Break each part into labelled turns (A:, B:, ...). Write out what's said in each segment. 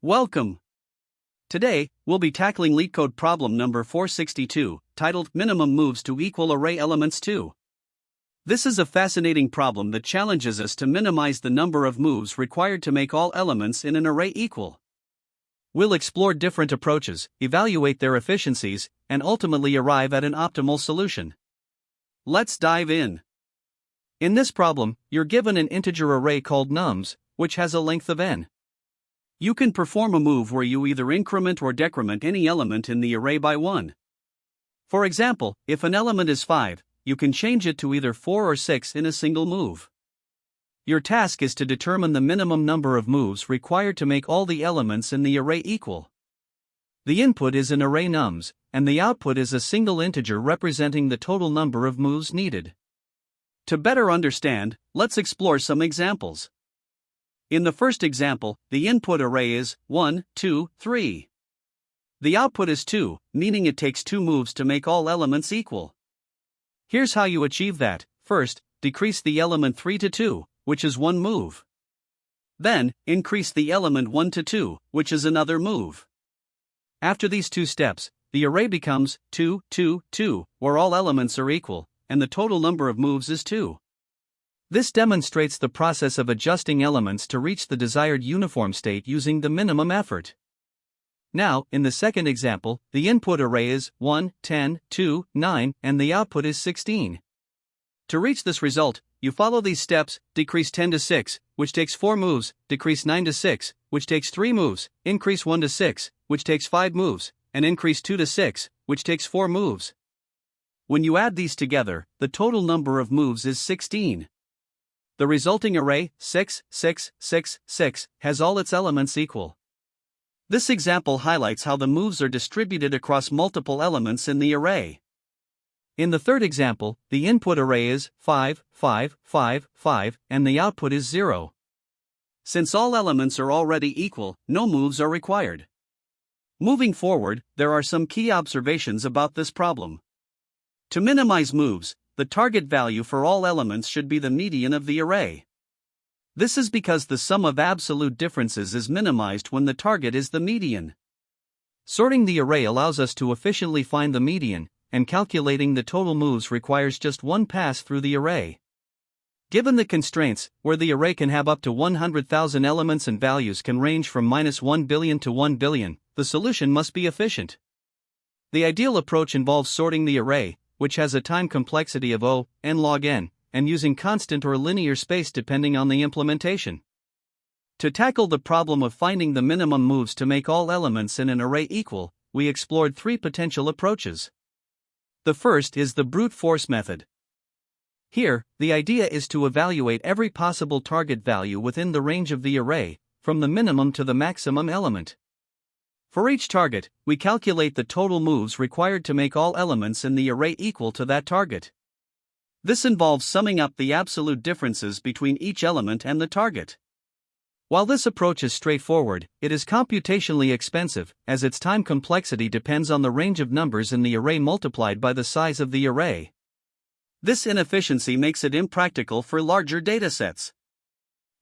A: Welcome! Today, we'll be tackling LeetCode problem number 462, titled Minimum Moves to Equal Array Elements 2. This is a fascinating problem that challenges us to minimize the number of moves required to make all elements in an array equal. We'll explore different approaches, evaluate their efficiencies, and ultimately arrive at an optimal solution. Let's dive in. In this problem, you're given an integer array called nums, which has a length of n. You can perform a move where you either increment or decrement any element in the array by 1. For example, if an element is 5, you can change it to either 4 or 6 in a single move. Your task is to determine the minimum number of moves required to make all the elements in the array equal. The input is an array nums, and the output is a single integer representing the total number of moves needed. To better understand, let's explore some examples. In the first example, the input array is 1, 2, 3. The output is 2, meaning it takes 2 moves to make all elements equal. Here's how you achieve that. First, decrease the element 3 to 2, which is 1 move. Then, increase the element 1 to 2, which is another move. After these 2 steps, the array becomes 2, 2, 2, where all elements are equal, and the total number of moves is 2. This demonstrates the process of adjusting elements to reach the desired uniform state using the minimum effort. Now, in the second example, the input array is 1, 10, 2, 9, and the output is 16. To reach this result, you follow these steps: decrease 10 to 6, which takes 4 moves, decrease 9 to 6, which takes 3 moves, increase 1 to 6, which takes 5 moves, and increase 2 to 6, which takes 4 moves. When you add these together, the total number of moves is 16. The resulting array, 6, 6, 6, 6, has all its elements equal. This example highlights how the moves are distributed across multiple elements in the array. In the third example, the input array is 5, 5, 5, 5, and the output is 0. Since all elements are already equal, no moves are required. Moving forward, there are some key observations about this problem. To minimize moves, the target value for all elements should be the median of the array. This is because the sum of absolute differences is minimized when the target is the median. Sorting the array allows us to efficiently find the median, and calculating the total moves requires just one pass through the array. Given the constraints, where the array can have up to 100,000 elements and values can range from -1 billion to 1 billion, the solution must be efficient. The ideal approach involves sorting the array, which has a time complexity of O, n log n, and using constant or linear space depending on the implementation. To tackle the problem of finding the minimum moves to make all elements in an array equal, we explored 3 potential approaches. The first is the brute force method. Here, the idea is to evaluate every possible target value within the range of the array, from the minimum to the maximum element. For each target, we calculate the total moves required to make all elements in the array equal to that target. This involves summing up the absolute differences between each element and the target. While this approach is straightforward, it is computationally expensive, as its time complexity depends on the range of numbers in the array multiplied by the size of the array. This inefficiency makes it impractical for larger datasets.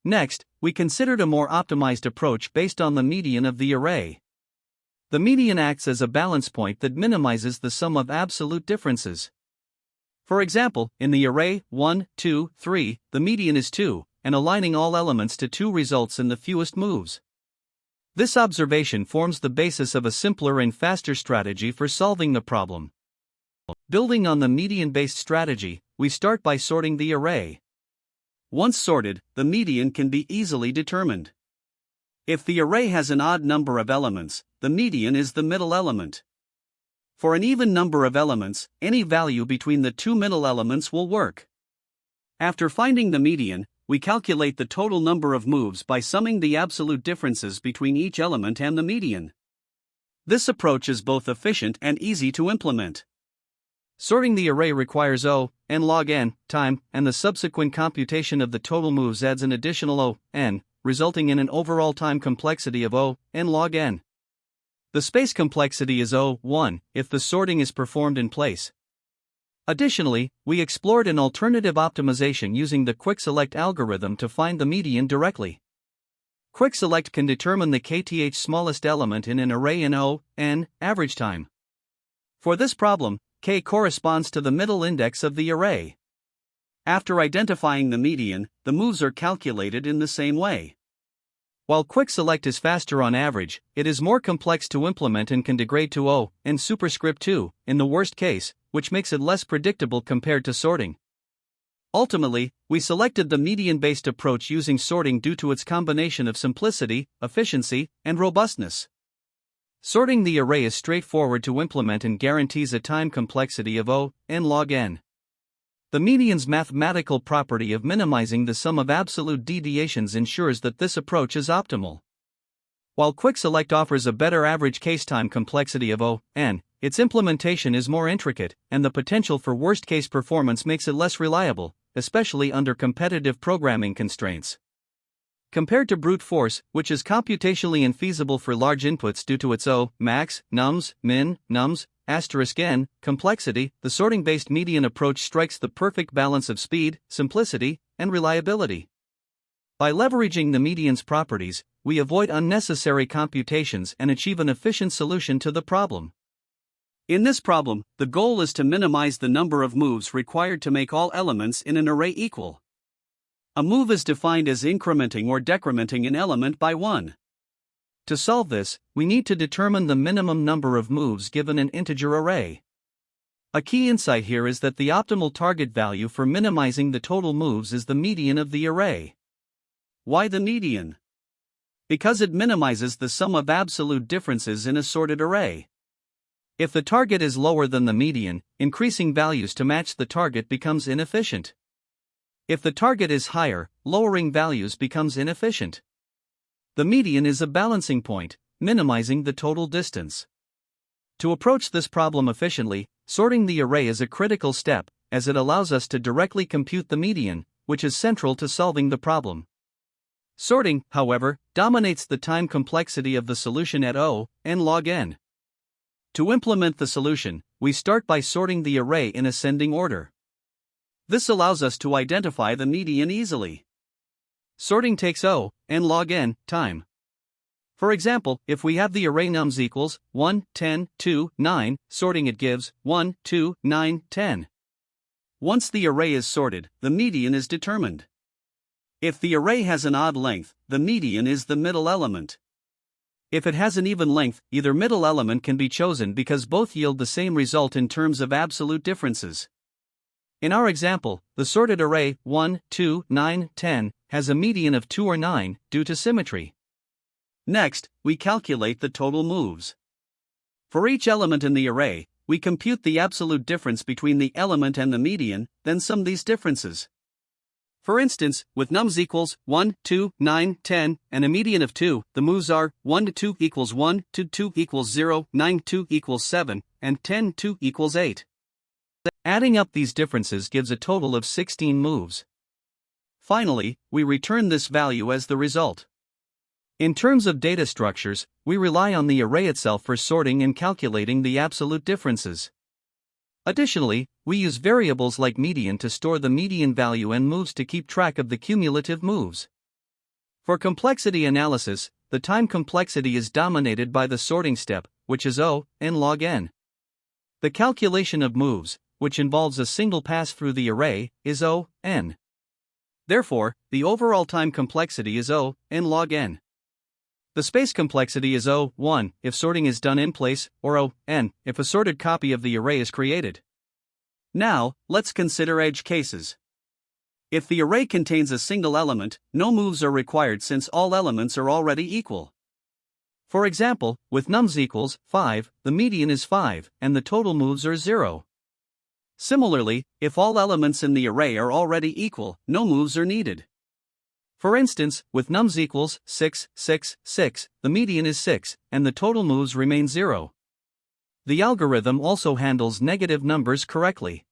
A: Next, we considered a more optimized approach based on the median of the array. The median acts as a balance point that minimizes the sum of absolute differences. For example, in the array 1, 2, 3, the median is 2, and aligning all elements to 2 results in the fewest moves. This observation forms the basis of a simpler and faster strategy for solving the problem. Building on the median-based strategy, we start by sorting the array. Once sorted, the median can be easily determined. If the array has an odd number of elements, the median is the middle element. For an even number of elements, any value between the 2 middle elements will work. After finding the median, we calculate the total number of moves by summing the absolute differences between each element and the median. This approach is both efficient and easy to implement. Sorting the array requires O, n log n, time, and the subsequent computation of the total moves adds an additional O, n, resulting in an overall time complexity of O, n log n. The space complexity is O(1) if the sorting is performed in place. Additionally, we explored an alternative optimization using the quick select algorithm to find the median directly. Quick select can determine the kth smallest element in an array in O, n, average time. For this problem, k corresponds to the middle index of the array. After identifying the median, the moves are calculated in the same way. While quick select is faster on average, it is more complex to implement and can degrade to O, n superscript 2, in the worst case, which makes it less predictable compared to sorting. Ultimately, we selected the median-based approach using sorting due to its combination of simplicity, efficiency, and robustness. Sorting the array is straightforward to implement and guarantees a time complexity of O, n log n. The median's mathematical property of minimizing the sum of absolute deviations ensures that this approach is optimal. While quick select offers a better average case time complexity of O, n, its implementation is more intricate, and the potential for worst-case performance makes it less reliable, especially under competitive programming constraints. Compared to brute force, which is computationally infeasible for large inputs due to its O, max, nums, min, nums, n, complexity, the sorting-based median approach strikes the perfect balance of speed, simplicity, and reliability. By leveraging the median's properties, we avoid unnecessary computations and achieve an efficient solution to the problem. In this problem, the goal is to minimize the number of moves required to make all elements in an array equal. A move is defined as incrementing or decrementing an element by 1. To solve this, we need to determine the minimum number of moves given an integer array. A key insight here is that the optimal target value for minimizing the total moves is the median of the array. Why the median? Because it minimizes the sum of absolute differences in a sorted array. If the target is lower than the median, increasing values to match the target becomes inefficient. If the target is higher, lowering values becomes inefficient. The median is a balancing point, minimizing the total distance. To approach this problem efficiently, sorting the array is a critical step, as it allows us to directly compute the median, which is central to solving the problem. Sorting, however, dominates the time complexity of the solution at O, n log n. To implement the solution, we start by sorting the array in ascending order. This allows us to identify the median easily. Sorting takes O, n log n, time. For example, if we have the array nums equals 1, 10, 2, 9, sorting it gives 1, 2, 9, 10. Once the array is sorted, the median is determined. If the array has an odd length, the median is the middle element. If it has an even length, either middle element can be chosen because both yield the same result in terms of absolute differences. In our example, the sorted array 1, 2, 9, 10 has a median of 2 or 9 due to symmetry. Next, we calculate the total moves. For each element in the array, we compute the absolute difference between the element and the median, then sum these differences. For instance, with nums equals 1, 2, 9, 10, and a median of 2, the moves are 1 to 2 equals 1, 2 to 2 equals 0, 9 to 2 equals 7, and 10 to 2 equals 8. Adding up these differences gives a total of 16 moves. Finally, we return this value as the result. In terms of data structures, we rely on the array itself for sorting and calculating the absolute differences. Additionally, we use variables like median to store the median value and moves to keep track of the cumulative moves. For complexity analysis, the time complexity is dominated by the sorting step, which is O, n log n. The calculation of moves, which involves a single pass through the array, is O, n. Therefore, the overall time complexity is O, n log n. The space complexity is O, 1 if sorting is done in place, or O, n if a sorted copy of the array is created. Now, let's consider edge cases. If the array contains a single element, no moves are required since all elements are already equal. For example, with nums equals 5, the median is 5, and the total moves are 0. Similarly, if all elements in the array are already equal, no moves are needed. For instance, with nums equals 6, 6, 6, the median is 6, and the total moves remain 0. The algorithm also handles negative numbers correctly.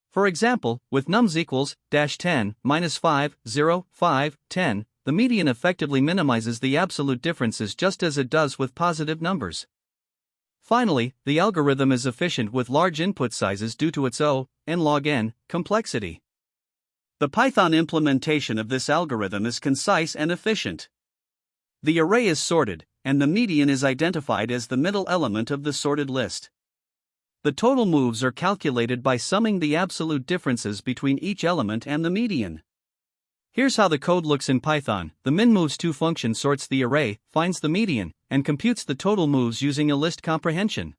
A: For example, with nums equals -10, -5, 0, 5, 10, the median effectively minimizes the absolute differences just as it does with positive numbers. Finally, the algorithm is efficient with large input sizes due to its O, n log n, complexity. The Python implementation of this algorithm is concise and efficient. The array is sorted, and the median is identified as the middle element of the sorted list. The total moves are calculated by summing the absolute differences between each element and the median. Here's how the code looks in Python. The minMoves2 function sorts the array, finds the median, and computes the total moves using a list comprehension.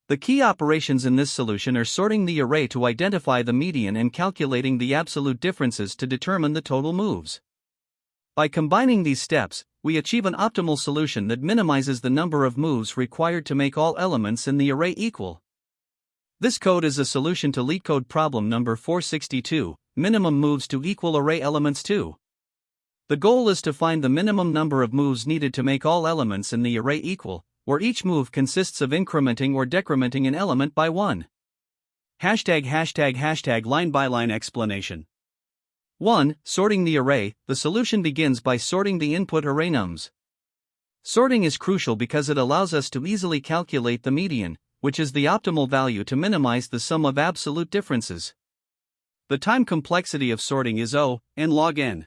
A: The key operations in this solution are sorting the array to identify the median and calculating the absolute differences to determine the total moves. By combining these steps, we achieve an optimal solution that minimizes the number of moves required to make all elements in the array equal. This code is a solution to LeetCode problem number 462, minimum moves to equal array elements 2. The goal is to find the minimum number of moves needed to make all elements in the array equal, where each move consists of incrementing or decrementing an element by 1. Line by line explanation. 1. Sorting the array. The solution begins by sorting the input array nums. Sorting is crucial because it allows us to easily calculate the median, which is the optimal value to minimize the sum of absolute differences. The time complexity of sorting is O, n log n.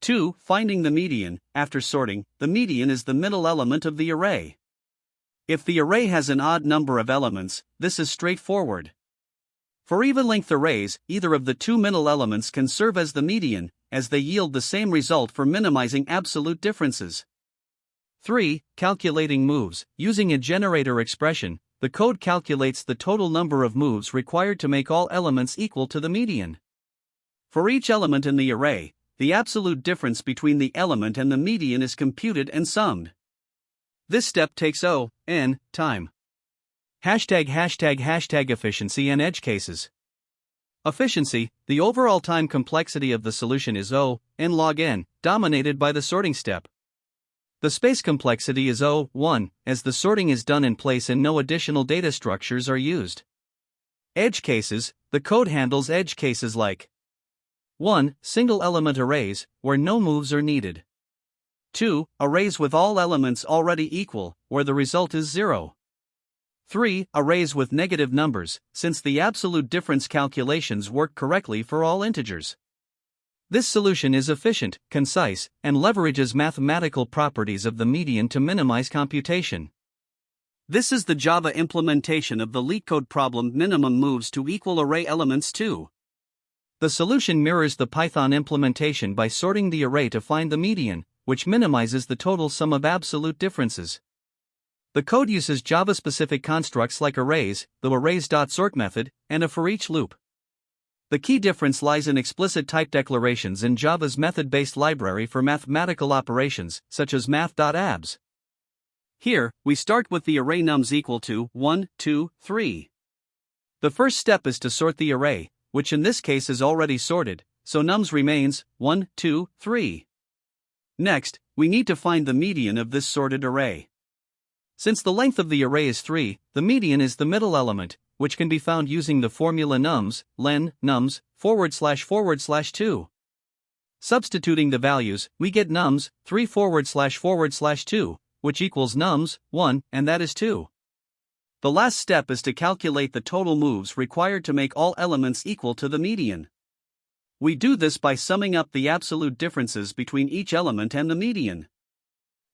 A: 2. Finding the median. After sorting, the median is the middle element of the array. If the array has an odd number of elements, this is straightforward. For even-length arrays, either of the two middle elements can serve as the median, as they yield the same result for minimizing absolute differences. 3. Calculating moves. Using a generator expression, the code calculates the total number of moves required to make all elements equal to the median. For each element in the array, the absolute difference between the element and the median is computed and summed. This step takes O, n, time. Efficiency and edge cases. Efficiency. The overall time complexity of the solution is O, n log n, dominated by the sorting step. The space complexity is O, 1, as the sorting is done in place and no additional data structures are used. Edge cases. The code handles edge cases like 1. Single element arrays, where no moves are needed. 2. Arrays with all elements already equal, where the result is 0. 3. Arrays with negative numbers, since the absolute difference calculations work correctly for all integers. This solution is efficient, concise, and leverages mathematical properties of the median to minimize computation. This is the Java implementation of the LeetCode problem minimum moves to equal array elements 2. The solution mirrors the Python implementation by sorting the array to find the median, which minimizes the total sum of absolute differences. The code uses Java-specific constructs like arrays, the arrays.sort method, and a for-each loop. The key difference lies in explicit type declarations in Java's method-based library for mathematical operations, such as math.abs. Here, we start with the array nums equal to 1, 2, 3. The first step is to sort the array, which in this case is already sorted, so nums remains 1, 2, 3. Next, we need to find the median of this sorted array. Since the length of the array is 3, the median is the middle element, which can be found using the formula nums, len, nums, // 2. Substituting the values, we get nums, 3 / 2, which equals nums, 1, and that is 2. The last step is to calculate the total moves required to make all elements equal to the median. We do this by summing up the absolute differences between each element and the median.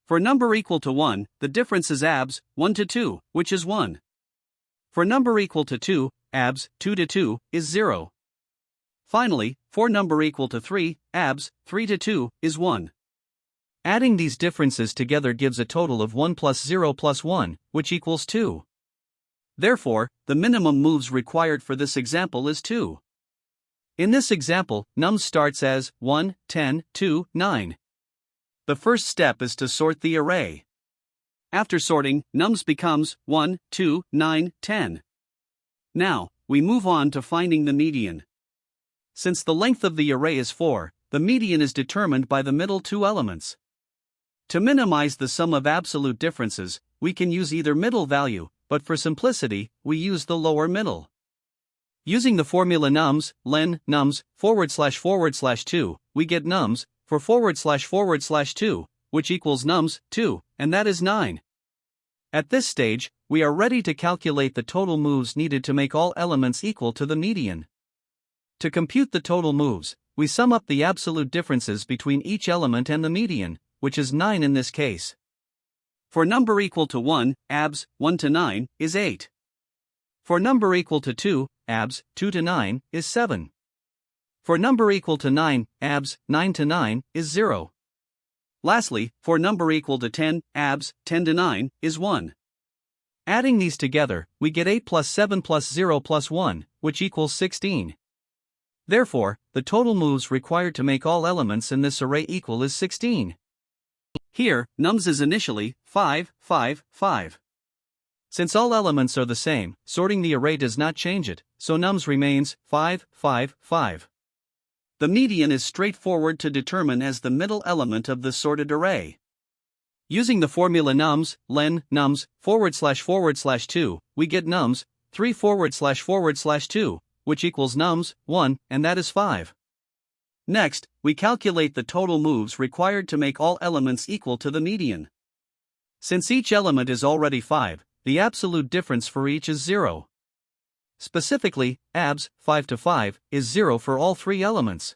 A: For number equal to 1, the difference is abs, 1 to 2, which is 1. For number equal to 2, abs, 2 to 2, is 0. Finally, for number equal to 3, abs, 3 to 2, is 1. Adding these differences together gives a total of 1 plus 0 plus 1, which equals 2. Therefore, the minimum moves required for this example is 2. In this example, nums starts as 1, 10, 2, 9. The first step is to sort the array. After sorting, nums becomes 1, 2, 9, 10. Now, we move on to finding the median. Since the length of the array is 4, the median is determined by the middle two elements. To minimize the sum of absolute differences, we can use either middle value, but for simplicity, we use the lower middle. Using the formula nums, len, nums, // 2, we get nums, for // 2, which equals nums, 2, and that is 9. At this stage, we are ready to calculate the total moves needed to make all elements equal to the median. To compute the total moves, we sum up the absolute differences between each element and the median, which is 9 in this case. For number equal to 1, abs. 1 to 9, is 8. For number equal to 2, abs. 2 to 9, is 7. For number equal to 9, abs. 9 to 9, is 0. Lastly, for number equal to 10, abs. 10 to 9, is 1. Adding these together, we get 8 plus 7 plus 0 plus 1, which equals 16. Therefore, the total moves required to make all elements in this array equal is 16. Here, nums is initially 5, 5, 5. Since all elements are the same, sorting the array does not change it, so nums remains 5, 5, 5. The median is straightforward to determine as the middle element of the sorted array. Using the formula nums, len, nums, // 2, we get nums, 3 / 2, which equals nums, 1, and that is 5. Next, we calculate the total moves required to make all elements equal to the median. Since each element is already 5, the absolute difference for each is 0. Specifically, abs. 5 to 5 is 0 for all 3 elements.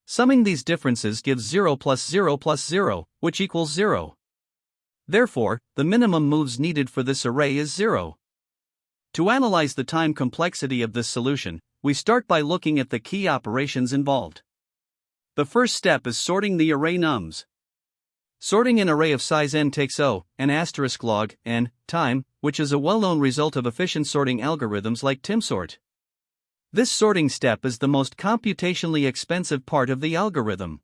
A: Summing these differences gives 0 plus 0 plus 0, which equals 0. Therefore, the minimum moves needed for this array is 0. To analyze the time complexity of this solution, we start by looking at the key operations involved. The first step is sorting the array nums. Sorting an array of size n takes log n time, which is a well-known result of efficient sorting algorithms like timsort. This sorting step is the most computationally expensive part of the algorithm.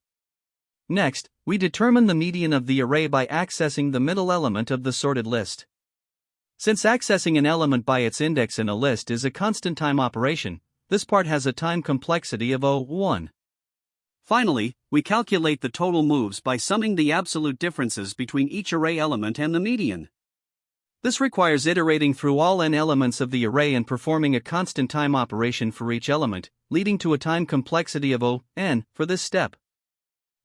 A: Next, we determine the median of the array by accessing the middle element of the sorted list. Since accessing an element by its index in a list is a constant time operation, this part has a time complexity of O(1). Finally, we calculate the total moves by summing the absolute differences between each array element and the median. This requires iterating through all n elements of the array and performing a constant time operation for each element, leading to a time complexity of O(n) for this step.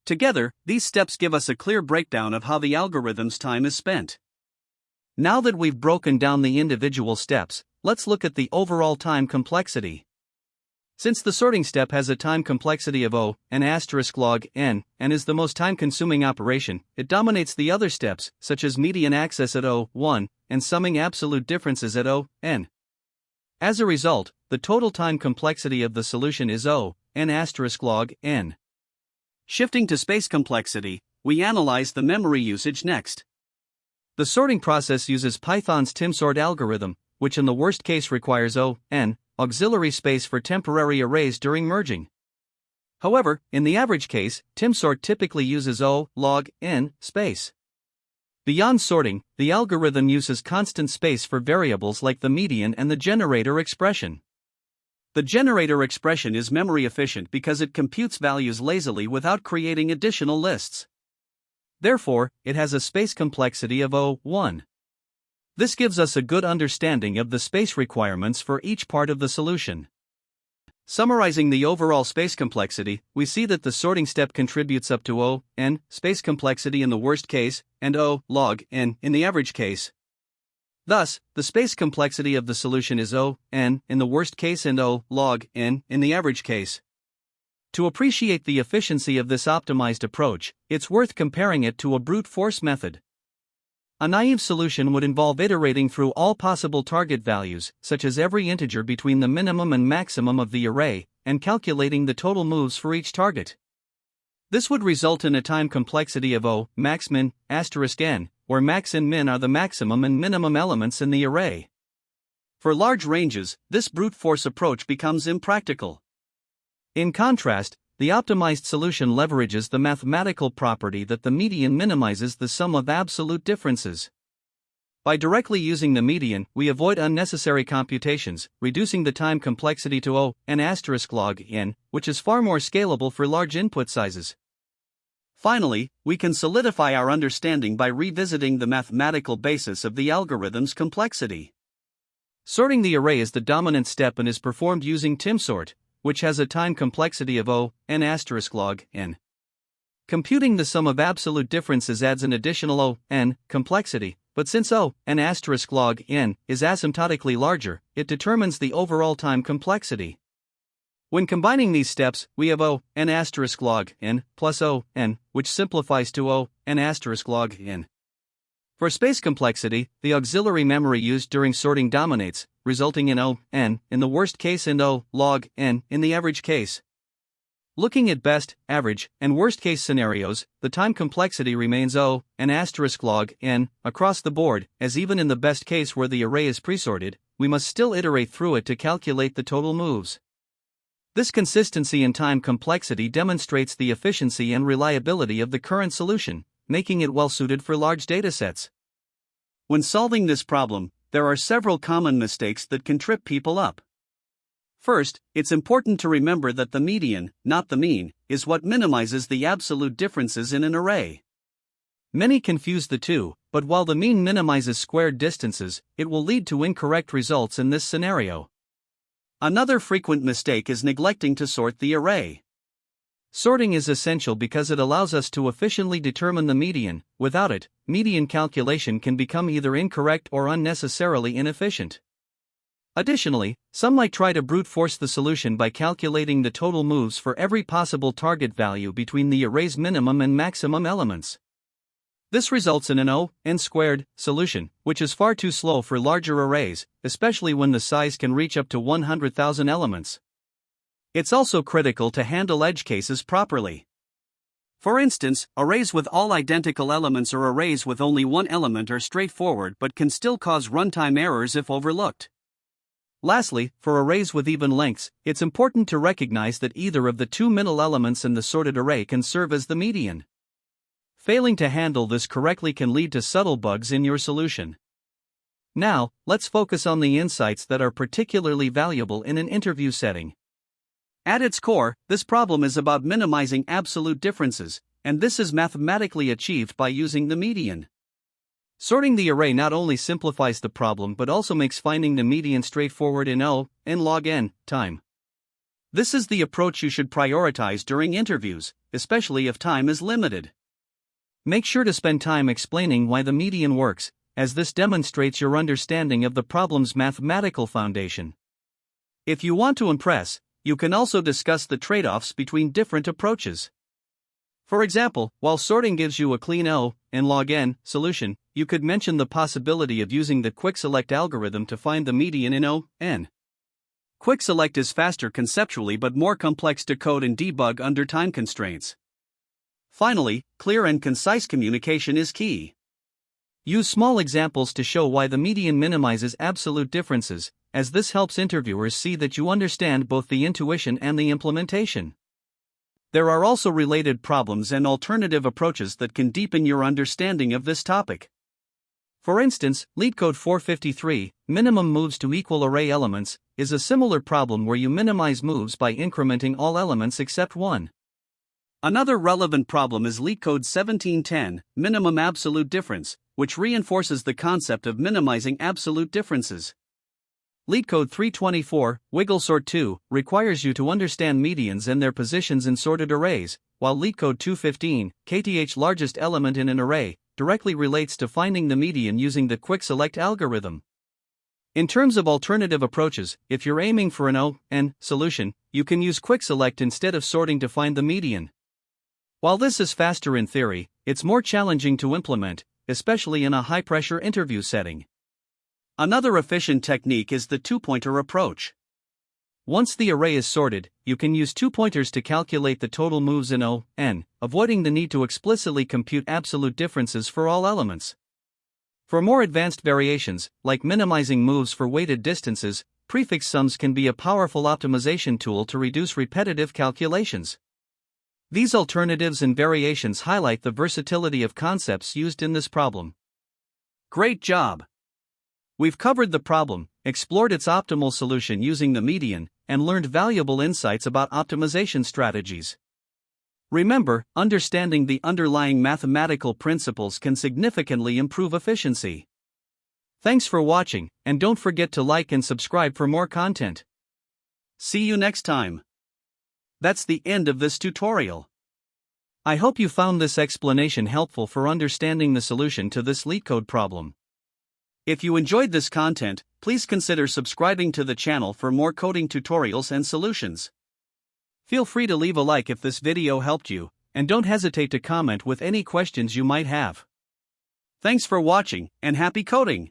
A: Together, these steps give us a clear breakdown of how the algorithm's time is spent. Now that we've broken down the individual steps, let's look at the overall time complexity. Since the sorting step has a time complexity of log n and is the most time-consuming operation, it dominates the other steps, such as median access at O(1) and summing absolute differences at O(n). As a result, the total time complexity of the solution is log n. Shifting to space complexity, we analyze the memory usage next. The sorting process uses Python's timsort algorithm, which in the worst case requires O(n) auxiliary space for temporary arrays during merging. However, in the average case, timsort typically uses log n space. Beyond sorting, the algorithm uses constant space for variables like the median and the generator expression. The generator expression is memory efficient because it computes values lazily without creating additional lists. Therefore, it has a space complexity of O(1). This gives us a good understanding of the space requirements for each part of the solution. Summarizing the overall space complexity, we see that the sorting step contributes up to O(n) space complexity in the worst case, and log n in the average case. Thus, the space complexity of the solution is O(n) in the worst case and log n in the average case. To appreciate the efficiency of this optimized approach, it's worth comparing it to a brute force method. A naive solution would involve iterating through all possible target values, such as every integer between the minimum and maximum of the array, and calculating the total moves for each target. This would result in a time complexity of max min n, where max and min are the maximum and minimum elements in the array. For large ranges, this brute force approach becomes impractical. In contrast, the optimized solution leverages the mathematical property that the median minimizes the sum of absolute differences. By directly using the median, we avoid unnecessary computations, reducing the time complexity to log n, which is far more scalable for large input sizes. Finally, we can solidify our understanding by revisiting the mathematical basis of the algorithm's complexity. Sorting the array is the dominant step and is performed using timsort, which has a time complexity of log n. Computing the sum of absolute differences adds an additional n complexity, but since log n is asymptotically larger, it determines the overall time complexity. When combining these steps, we have O n asterisk log n plus O n, which simplifies to O n asterisk log n. For space complexity, the auxiliary memory used during sorting dominates, resulting in O n in the worst case and O log n in the average case. Looking at best, average, and worst case scenarios, the time complexity remains O n asterisk log n across the board, as even in the best case where the array is presorted, we must still iterate through it to calculate the total moves. This consistency in time complexity demonstrates the efficiency and reliability of the current solution, making it well suited for large datasets. When solving this problem, there are several common mistakes that can trip people up. First, it's important to remember that the median, not the mean, is what minimizes the absolute differences in an array. Many confuse the two, but while the mean minimizes squared distances, it will lead to incorrect results in this scenario. Another frequent mistake is neglecting to sort the array. Sorting is essential because it allows us to efficiently determine the median. Without it, median calculation can become either incorrect or unnecessarily inefficient. Additionally, some might try to brute force the solution by calculating the total moves for every possible target value between the array's minimum and maximum elements. This results in an O n squared solution, which is far too slow for larger arrays, especially when the size can reach up to 100,000 elements. It's also critical to handle edge cases properly. For instance, arrays with all identical elements or arrays with only one element are straightforward but can still cause runtime errors if overlooked. Lastly, for arrays with even lengths, it's important to recognize that either of the two middle elements in the sorted array can serve as the median. Failing to handle this correctly can lead to subtle bugs in your solution. Now, let's focus on the insights that are particularly valuable in an interview setting. At its core, this problem is about minimizing absolute differences, and this is mathematically achieved by using the median. Sorting the array not only simplifies the problem but also makes finding the median straightforward in O n log n time. This is the approach you should prioritize during interviews, especially if time is limited. Make sure to spend time explaining why the median works, as this demonstrates your understanding of the problem's mathematical foundation. If you want to impress, you can also discuss the trade-offs between different approaches. For example, while sorting gives you a clean O n log n solution, you could mention the possibility of using the quick select algorithm to find the median in O n. Quick select is faster conceptually but more complex to code and debug under time constraints. Finally, clear and concise communication is key. Use small examples to show why the median minimizes absolute differences, as this helps interviewers see that you understand both the intuition and the implementation. There are also related problems and alternative approaches that can deepen your understanding of this topic. For instance, LeetCode 453, minimum moves to equal array elements, is a similar problem where you minimize moves by incrementing all elements except one. Another relevant problem is LeetCode 1710, minimum absolute difference, which reinforces the concept of minimizing absolute differences. LeetCode 324, Wiggle Sort 2, requires you to understand medians and their positions in sorted arrays, while LeetCode 215, kth largest element in an array, directly relates to finding the median using the quick select algorithm. In terms of alternative approaches, if you're aiming for an O n solution, you can use quick select instead of sorting to find the median. While this is faster in theory, it's more challenging to implement, especially in a high-pressure interview setting. Another efficient technique is the two-pointer approach. Once the array is sorted, you can use two pointers to calculate the total moves in O n, avoiding the need to explicitly compute absolute differences for all elements. For more advanced variations, like minimizing moves for weighted distances, prefix sums can be a powerful optimization tool to reduce repetitive calculations. These alternatives and variations highlight the versatility of concepts used in this problem. Great job! We've covered the problem, explored its optimal solution using the median, and learned valuable insights about optimization strategies. Remember, understanding the underlying mathematical principles can significantly improve efficiency. Thanks for watching, and don't forget to like and subscribe for more content. See you next time. That's the end of this tutorial. I hope you found this explanation helpful for understanding the solution to this LeetCode problem. If you enjoyed this content, please consider subscribing to the channel for more coding tutorials and solutions. Feel free to leave a like if this video helped you, and don't hesitate to comment with any questions you might have. Thanks for watching, and happy coding!